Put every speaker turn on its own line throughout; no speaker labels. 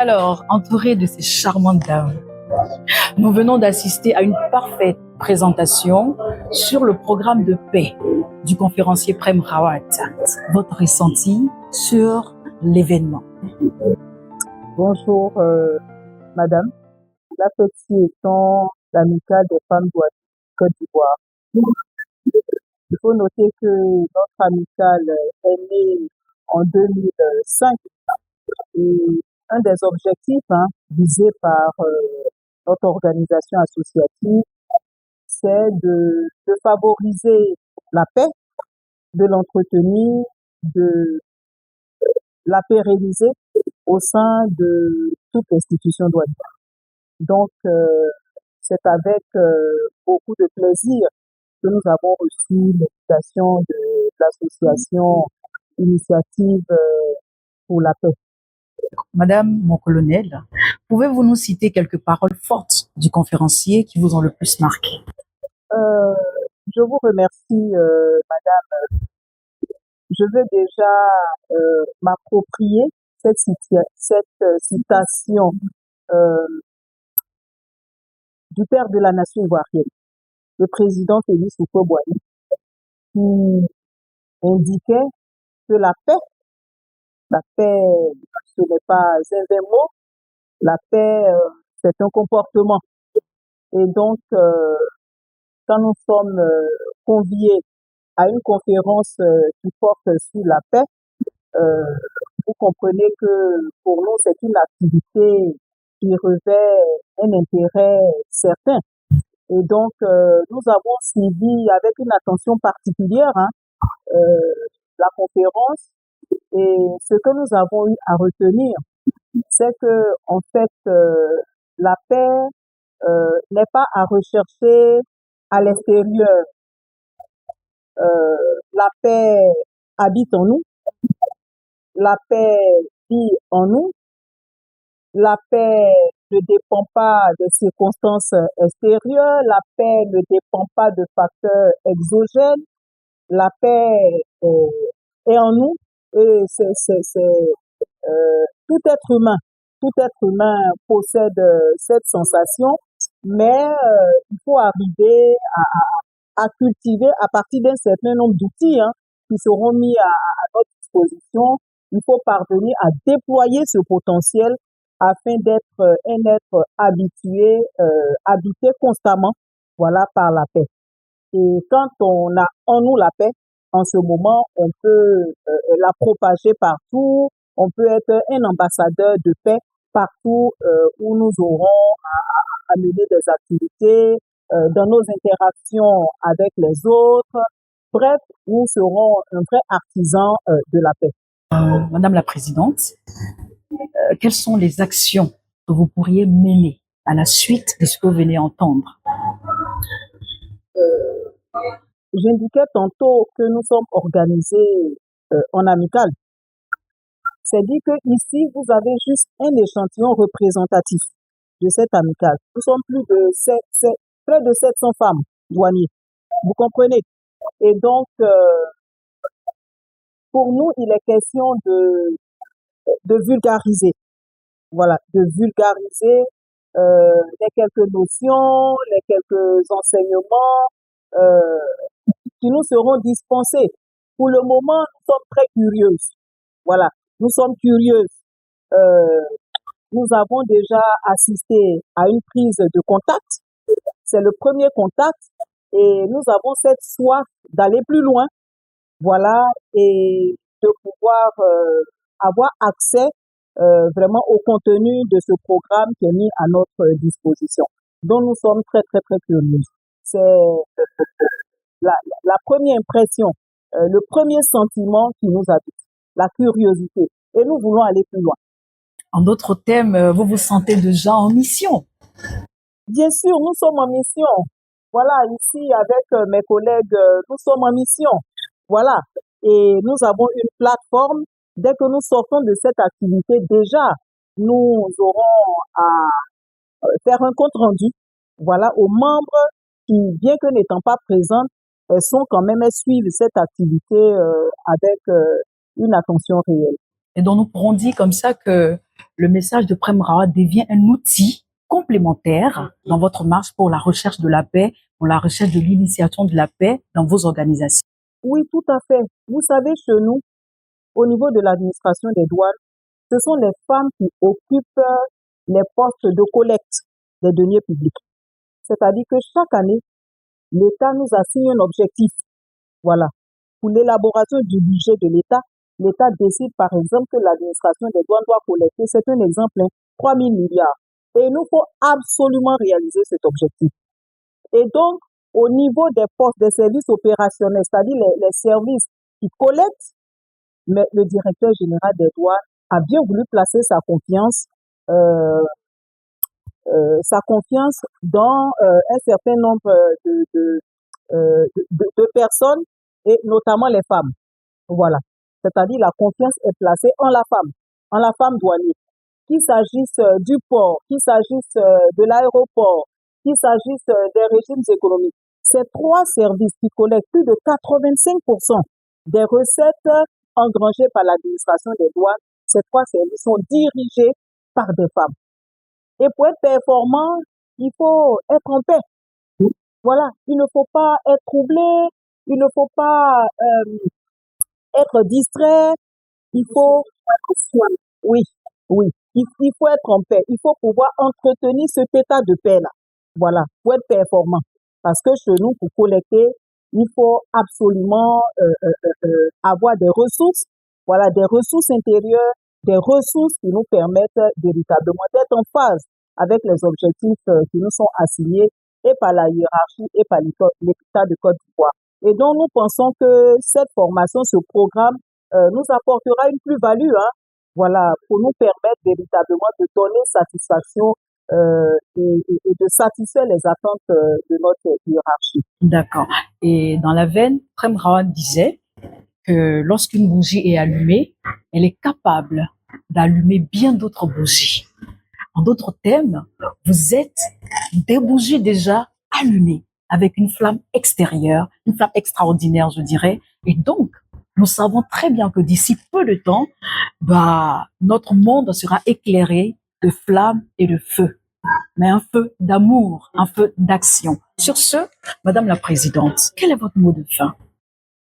Alors, entouré de ces charmantes dames, nous venons d'assister à une parfaite présentation sur le programme de paix du conférencier Prem Rawat. Votre ressenti sur l'événement?
Bonjour, madame. L'appétit étant l'amicale des femmes de Côte d'Ivoire. Il faut noter que notre amicale est née en 2005 et un des objectifs visés par notre organisation associative, c'est de favoriser la paix, de l'entretenir, de la pérenniser au sein de toute l'institution douanière. Donc, c'est avec beaucoup de plaisir que nous avons reçu l'invitation de l'association Initiative pour la paix.
Madame mon colonel, pouvez-vous nous citer quelques paroles fortes du conférencier qui vous ont le plus marqué?
Je vous remercie, madame. Je veux déjà m'approprier cette citation du père de la nation ivoirienne, le président Félix Houphouët-Boigny, qui indiquait que la paix, ce n'est pas un vain mot, la paix, c'est un comportement. Et donc, quand nous sommes conviés à une conférence qui porte sur la paix, vous comprenez que pour nous, c'est une activité qui revêt un intérêt certain. Et donc, nous avons suivi avec une attention particulière la conférence, et ce que nous avons eu à retenir, c'est que en fait, la paix n'est pas à rechercher à l'extérieur. La paix habite en nous, la paix vit en nous, la paix ne dépend pas des circonstances extérieures, la paix ne dépend pas de facteurs exogènes, la paix est en nous, et tout être humain possède cette sensation, mais il faut arriver à cultiver à partir d'un certain nombre d'outils qui seront mis à notre disposition. Il faut parvenir à déployer ce potentiel afin d'être un être habitué, habité constamment, voilà, par la paix. Et quand on a en nous la paix, en ce moment, on peut la propager partout, on peut être un ambassadeur de paix partout où nous aurons à mener des activités, dans nos interactions avec les autres. Bref, nous serons un vrai artisan de la paix.
Madame la Présidente, quelles sont les actions que vous pourriez mener à la suite de ce que vous venez entendre?
J'indiquais tantôt que nous sommes organisés en amicale. C'est dit que ici, vous avez juste un échantillon représentatif de cette amicale. Nous sommes près de 700 femmes douaniers. Vous comprenez? Et donc, pour nous, il est question de vulgariser. Voilà, de vulgariser les quelques notions, les quelques enseignements qui nous seront dispensés. Pour le moment, nous sommes très curieuses. Voilà, nous sommes curieuses. Nous avons déjà assisté à une prise de contact. C'est le premier contact et nous avons cette soif d'aller plus loin. Voilà, et de pouvoir avoir accès vraiment au contenu de ce programme qui est mis à notre disposition, dont nous sommes très, très, très curieux. C'est la première impression, le premier sentiment qui nous habite, la curiosité. Et nous voulons aller plus loin.
En d'autres termes, vous vous sentez déjà en mission?
Bien sûr, nous sommes en mission. Voilà, ici, avec mes collègues, nous sommes en mission. Voilà. Et nous avons une plateforme. Dès que nous sortons de cette activité, déjà, nous aurons à faire un compte rendu, voilà, aux membres qui, bien que n'étant pas présents, sont quand même suivre cette activité avec une attention réelle.
Et donc nous pourrons dire comme ça que le message de Prem Rawat devient un outil complémentaire dans votre marche pour la recherche de la paix, pour la recherche de l'initiation de la paix dans vos organisations.
Oui, tout à fait. Vous savez, chez nous, au niveau de l'administration des douanes, ce sont les femmes qui occupent les postes de collecte des deniers publics. C'est-à-dire que chaque année, l'État nous assigne un objectif. Voilà. Pour l'élaboration du budget de l'État décide par exemple que l'administration des douanes doit collecter, c'est un exemple, 3 000 milliards. Et il nous faut absolument réaliser cet objectif. Et donc, au niveau des postes, des services opérationnels, c'est-à-dire les services qui collectent, mais le directeur général des douanes a bien voulu placer sa confiance dans un certain nombre de personnes et notamment les femmes. Voilà. C'est-à-dire la confiance est placée en la femme douanière. Qu'il s'agisse du port, qu'il s'agisse de l'aéroport, qu'il s'agisse des régimes économiques. Ces trois services qui collectent plus de 85% des recettes engrangées par l'administration des douanes, ces trois services sont dirigés par des femmes. Et pour être performant, il faut être en paix. Voilà, il ne faut pas être troublé, il ne faut pas être distrait, il faut oui, il faut être en paix, il faut pouvoir entretenir cet état de paix-là. Voilà, pour être performant. Parce que chez nous, pour collecter, il faut absolument avoir des ressources, voilà, des ressources intérieures, des ressources qui nous permettent véritablement d'être en phase avec les objectifs qui nous sont assignés et par la hiérarchie et par l'État de Côte d'Ivoire. Et donc, nous pensons que cette formation, ce programme, nous apportera une plus-value, voilà, pour nous permettre véritablement de donner satisfaction et de satisfaire les attentes de notre hiérarchie.
D'accord. Et dans la veine, Prem Rawat disait que lorsqu'une bougie est allumée, elle est capable d'allumer bien d'autres bougies. En d'autres termes, vous êtes des bougies déjà allumées avec une flamme extérieure, une flamme extraordinaire, je dirais. Et donc, nous savons très bien que d'ici peu de temps, notre monde sera éclairé de flammes et de feu, mais un feu d'amour, un feu d'action. Sur ce, Madame la Présidente, quel est votre mot de fin?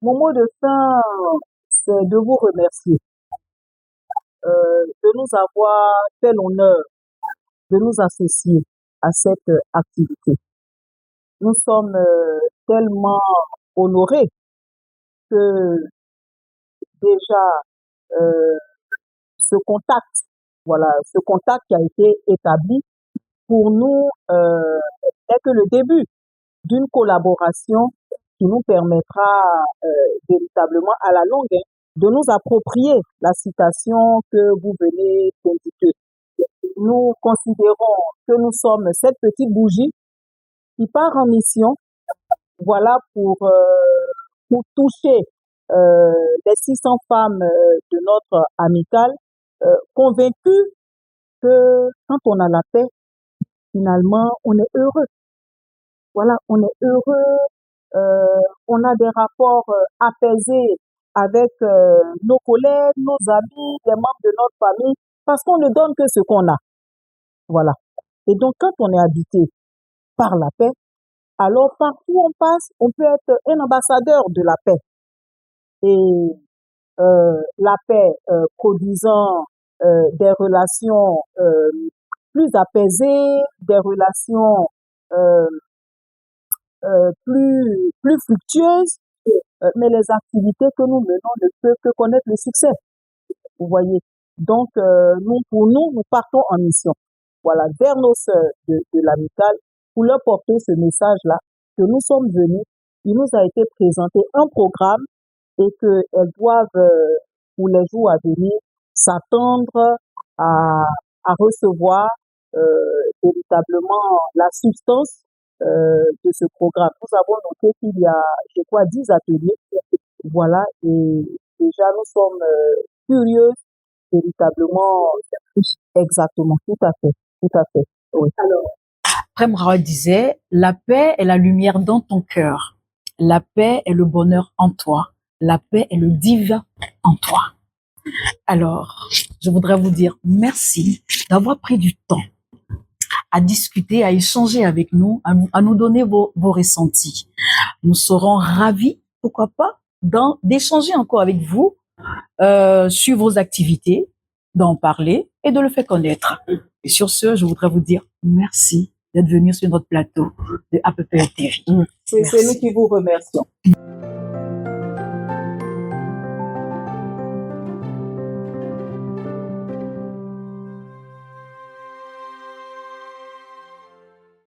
Mon mot de fin, c'est de vous remercier de nous avoir fait l'honneur de nous associer à cette activité. Nous sommes tellement honorés que déjà ce contact qui a été établi pour nous n'est que le début d'une collaboration qui nous permettra véritablement à la longue de nous approprier la citation que vous venez d'indiquer. Nous considérons que nous sommes cette petite bougie qui part en mission, voilà, pour toucher les 600 femmes de notre amicale, convaincues que quand on a la paix, finalement, on est heureux. Voilà, on est heureux, on a des rapports apaisés avec nos collègues, nos amis, les membres de notre famille, parce qu'on ne donne que ce qu'on a. Voilà. Et donc, quand on est habité par la paix, alors partout où on passe, on peut être un ambassadeur de la paix. Et la paix produisant des relations plus apaisées, des relations plus fructueuses, mais les activités que nous menons ne peuvent que connaître le succès. Vous voyez. Donc, nous partons en mission. Voilà, vers nos sœurs de l'amicale, pour leur porter ce message-là, que nous sommes venus, il nous a été présenté un programme et qu'elles doivent, pour les jours à venir, s'attendre à recevoir véritablement la substance de ce programme. Nous avons noté qu'il y a, je crois, 10 ateliers. Voilà, et déjà nous sommes curieux véritablement. Exactement, tout à fait. Oui.
Alors, Prem Rawat disait, la paix est la lumière dans ton cœur. La paix est le bonheur en toi. La paix est le divin en toi. Alors, je voudrais vous dire merci d'avoir pris du temps à discuter, à échanger avec nous, à nous donner vos ressentis. Nous serons ravis, pourquoi pas, d'échanger encore avec vous sur vos activités, d'en parler et de le faire connaître. Et sur ce, je voudrais vous dire merci d'être venu sur notre plateau de APPL TV.
C'est nous qui vous remercions.